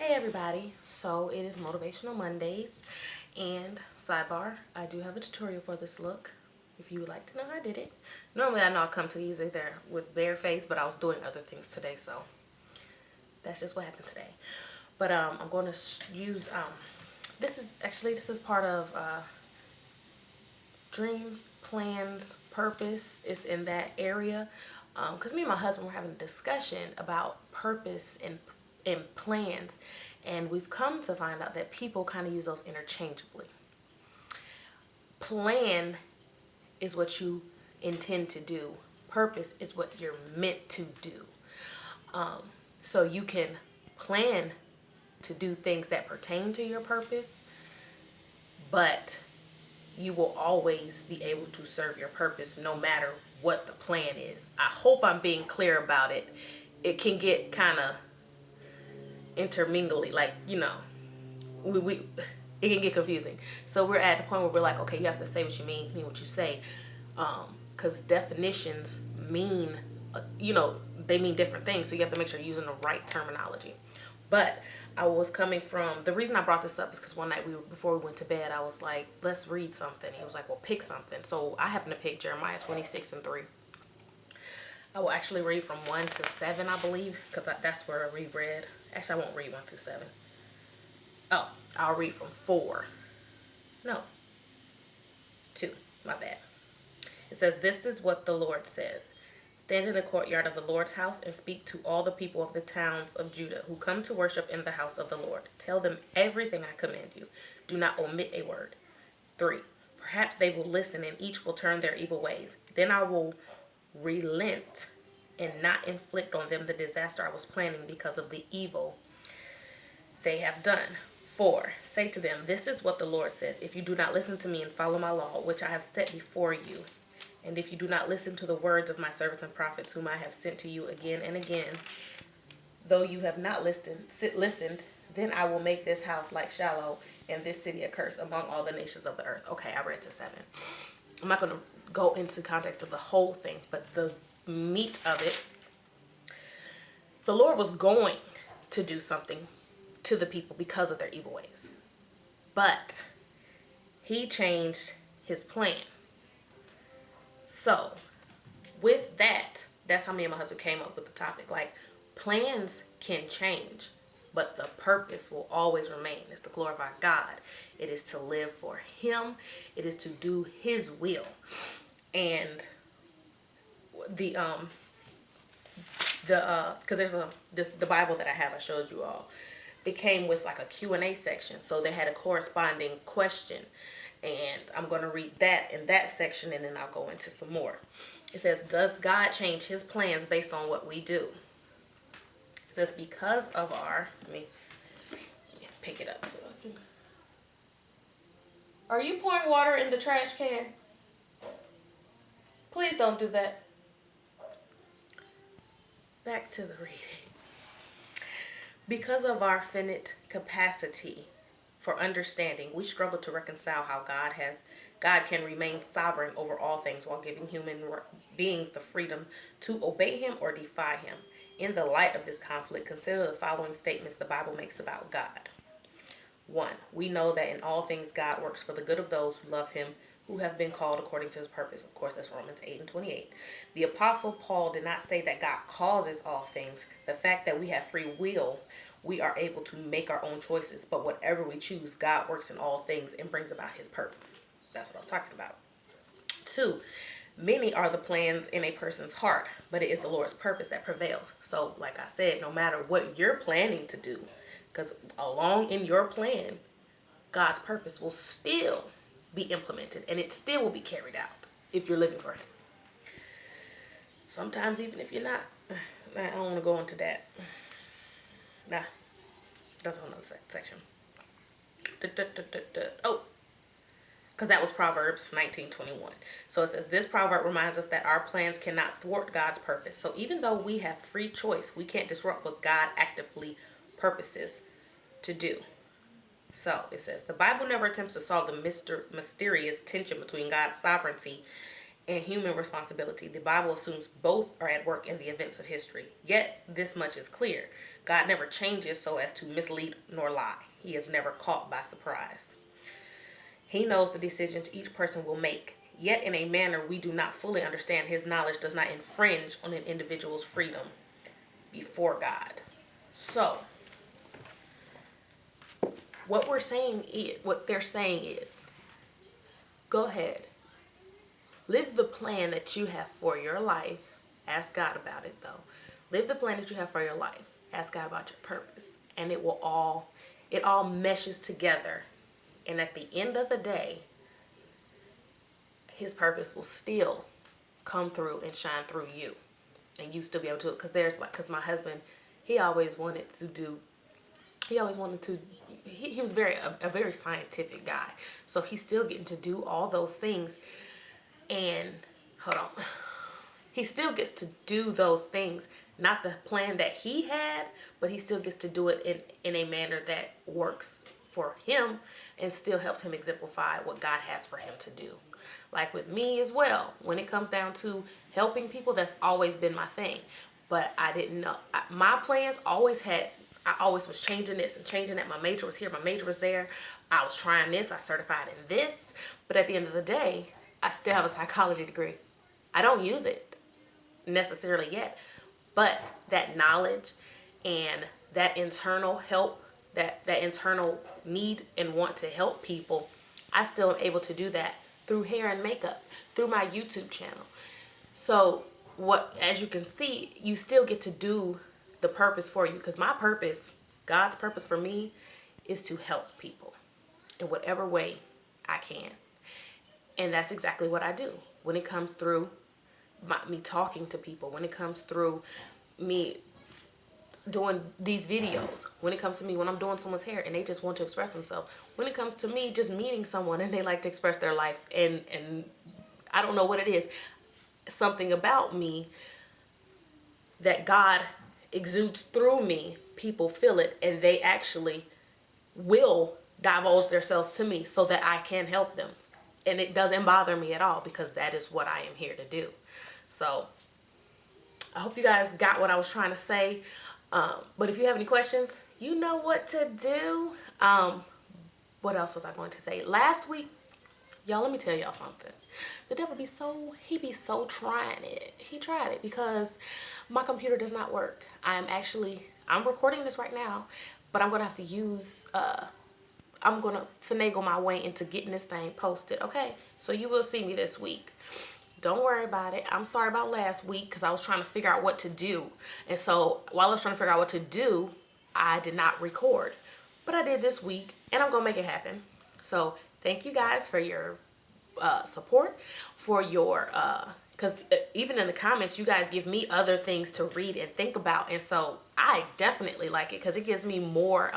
Hey everybody, so it is Motivational Mondays, and sidebar, I do have a tutorial for this look if you would like to know how I did it. Normally I know I come to these either with bare face, but I was doing other things today, so that's just what happened today. But I'm going to use, this is part of dreams, plans, purpose. It's in that area, because me and my husband were having a discussion about purpose and plans, and we've come to find out that people kind of use those interchangeably. Plan is what you intend to do. Purpose is what you're meant to do. So you can plan to do things that pertain to your purpose, but you will always be able to serve your purpose no matter what the plan is. I hope I'm being clear about it. It can get kind of intermingling, like, you know, it can get confusing. So we're at the point where we're like, okay, you have to say what you mean what you say, because definitions mean, they mean different things, so you have to make sure you're using the right terminology. But I was coming from, the reason I brought this up is because one night before we went to bed, I was like, let's read something. He was like, well, pick something. So I happened to pick Jeremiah 26:3. I will actually read from 1 to 7, I believe, because that's where I reread. Actually, I won't read 1 through 7. Oh, I'll read from 4. No. 2. My bad. It says, "This is what the Lord says. Stand in the courtyard of the Lord's house and speak to all the people of the towns of Judah who come to worship in the house of the Lord. Tell them everything I command you. Do not omit a word." 3. Perhaps they will listen and each will turn their evil ways. Then I will relent and not inflict on them the disaster I was planning because of the evil they have done. 4. Say to them, "This is what the Lord says. If you do not listen to me and follow my law, which I have set before you, and if you do not listen to the words of my servants and prophets, whom I have sent to you again and again, though you have not listened, then I will make this house like Shiloh and this city a curse among all the nations of the earth." Okay, I read to 7. I'm not going to go into context of the whole thing, but the meat of it, the Lord was going to do something to the people because of their evil ways. But he changed his plan. So with that, that's how me and my husband came up with the topic. Like, plans can change, but the purpose will always remain. It's to glorify God. It is to live for him. It is to do his will. And because there's the Bible that I have, I showed you all, it came with like a Q&A section, so they had a corresponding question, and I'm going to read that in that section, and then I'll go into some more. It says, "Does God change his plans based on what we do?" It says, because of our, let me pick it up so I can. Are you pouring water in the trash can? Please don't do that. Back to the reading. Because of our finite capacity for understanding, we struggle to reconcile how God can remain sovereign over all things while giving human beings the freedom to obey him or defy him. In the light of this conflict, consider the following statements the Bible makes about God. 1. We know that in all things God works for the good of those who love him, who have been called according to his purpose. Of course, that's Romans 8:28. The Apostle Paul did not say that God causes all things. The fact that we have free will, we are able to make our own choices. But whatever we choose, God works in all things and brings about his purpose. That's what I was talking about. 2. Many are the plans in a person's heart, but it is the Lord's purpose that prevails. So, like I said, no matter what you're planning to do, because along in your plan, God's purpose will still be implemented, and it still will be carried out if you're living for him. Sometimes even if you're not. I don't want to go into that. Nah, that's another section. Oh, because that was Proverbs 19:21. So it says, this proverb reminds us that our plans cannot thwart God's purpose. So even though we have free choice, we can't disrupt what God actively purposes to do. So it says, the Bible never attempts to solve the mysterious tension between God's sovereignty and human responsibility. The Bible assumes both are at work in the events of history. Yet, this much is clear. God never changes so as to mislead nor lie. He is never caught by surprise. He knows the decisions each person will make. Yet, in a manner we do not fully understand, his knowledge does not infringe on an individual's freedom before God. So, what they're saying is, go ahead. Live the plan that you have for your life. Ask God about it, though. Live the plan that you have for your life. Ask God about your purpose. And it all meshes together. And at the end of the day, his purpose will still come through and shine through you. And you still be able to, because my husband, he was a very scientific guy. So he's still getting to do all those things. And he still gets to do those things, not the plan that he had, but he still gets to do it in a manner that works for him and still helps him exemplify what God has for him to do. Like with me as well, when it comes down to helping people, that's always been my thing. But I didn't know, my plans I always was changing this and changing that. My major was here, my major was there. I was trying this, I certified in this. But at the end of the day, I still have a psychology degree. I don't use it necessarily yet, but that knowledge and that internal help, that internal need and want to help people, I still am able to do that through hair and makeup, through my YouTube channel. So as you can see, you still get to do the purpose for you, because my purpose, God's purpose for me, is to help people in whatever way I can. And that's exactly what I do. When it comes through me talking to people, when it comes through me doing these videos, when it comes to me when I'm doing someone's hair and they just want to express themselves, when it comes to me just meeting someone and they like to express their life, and I don't know what it is, something about me that God exudes through me, people feel it and they actually will divulge themselves to me so that I can help them. And it doesn't bother me at all, because that is what I am here to do. So I hope you guys got what I was trying to say. But if you have any questions, you know what to do. What else was I going to say? Last week, y'all, let me tell y'all something. The devil be so trying it. He tried it because my computer does not work. I'm recording this right now, but I'm going to have to use, I'm going to finagle my way into getting this thing posted, okay? So you will see me this week. Don't worry about it. I'm sorry about last week because I was trying to figure out what to do. And so while I was trying to figure out what to do, I did not record. But I did this week, and I'm going to make it happen. So thank you guys for your support, for your, because even in the comments, you guys give me other things to read and think about. And so I definitely like it because it gives me more,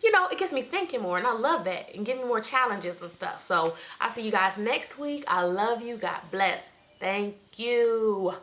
it gets me thinking more, and I love that, and give me more challenges and stuff. So I'll see you guys next week. I love you. God bless. Thank you.